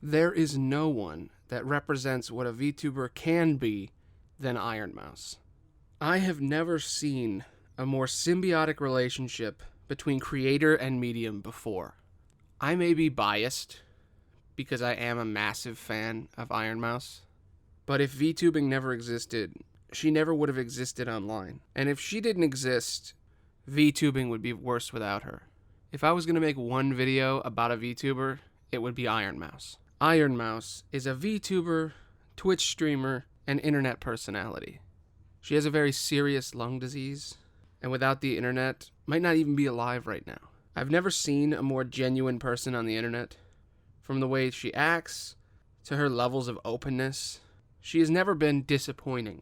There is no one that represents what a VTuber can be than Iron Mouse. I have never seen a more symbiotic relationship between creator and medium before. I may be biased because I am a massive fan of Iron Mouse, but if VTubing never existed, she never would have existed online. And if she didn't exist, VTubing would be worse without her. If I was going to make one video about a VTuber, it would be Iron Mouse. Iron Mouse is a VTuber, Twitch streamer, and internet personality. She has a very serious lung disease, and without the internet, might not even be alive right now. I've never seen a more genuine person on the internet. From the way she acts, to her levels of openness, she has never been disappointing.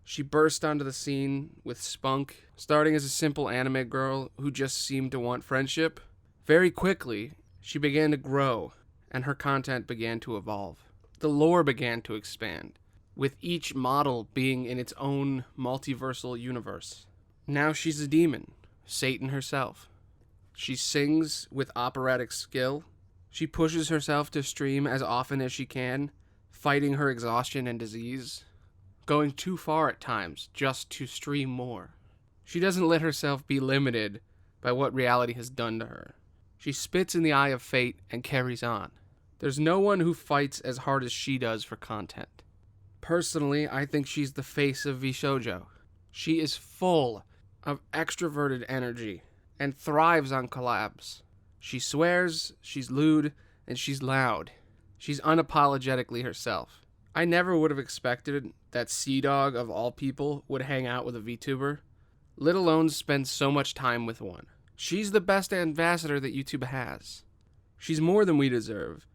She burst onto the scene with spunk, starting as a simple anime girl who just seemed to want friendship. Very quickly, she began to grow, and her content began to evolve. The lore began to expand, with each model being in its own multiversal universe. Now she's a demon, Satan herself. She sings with operatic skill. She pushes herself to stream as often as she can, fighting her exhaustion and disease, going too far at times just to stream more. She doesn't let herself be limited by what reality has done to her. She spits in the eye of fate and carries on. There's no one who fights as hard as she does for content. Personally, I think she's the face of Vshojo. She is full of extroverted energy and thrives on collabs. She swears, she's lewd, and she's loud. She's unapologetically herself. I never would have expected that Sea-Dog of all people would hang out with a VTuber, let alone spend so much time with one. She's the best ambassador that YouTube has. She's more than we deserve,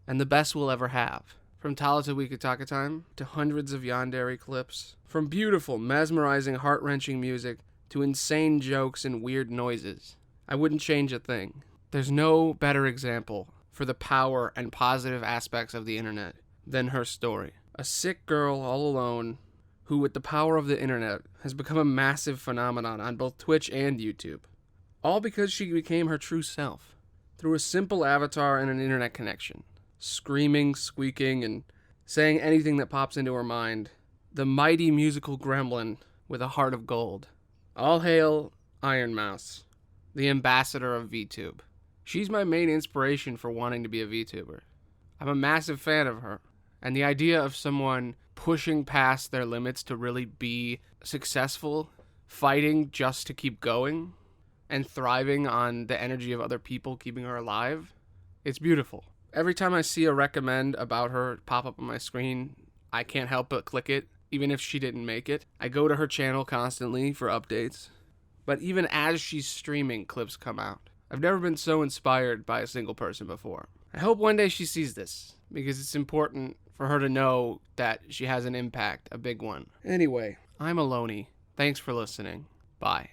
and the best we'll ever have. From Tala to Wikitaka Time, to hundreds of Yandere clips, from beautiful, mesmerizing, heart-wrenching music, to insane jokes and weird noises. I wouldn't change a thing. There's no better example for the power and positive aspects of the internet than her story. A sick girl all alone who, with the power of the internet, has become a massive phenomenon on both Twitch and YouTube. All because she became her true self, through a simple avatar and an internet connection. Screaming, squeaking, and saying anything that pops into her mind. The mighty musical gremlin with a heart of gold. All hail Iron Mouse, the ambassador of Vtube. She's my main inspiration for wanting to be a VTuber. I'm a massive fan of her, and the idea of someone pushing past their limits to really be successful, fighting just to keep going, and thriving on the energy of other people keeping her alive, it's beautiful. Every time I see a recommend about her pop up on my screen, I can't help but click it, even if she didn't make it. I go to her channel constantly for updates. But even as she's streaming, clips come out. I've never been so inspired by a single person before. I hope one day she sees this, because it's important for her to know that she has an impact, a big one. Anyway, I'm Aloni. Thanks for listening. Bye.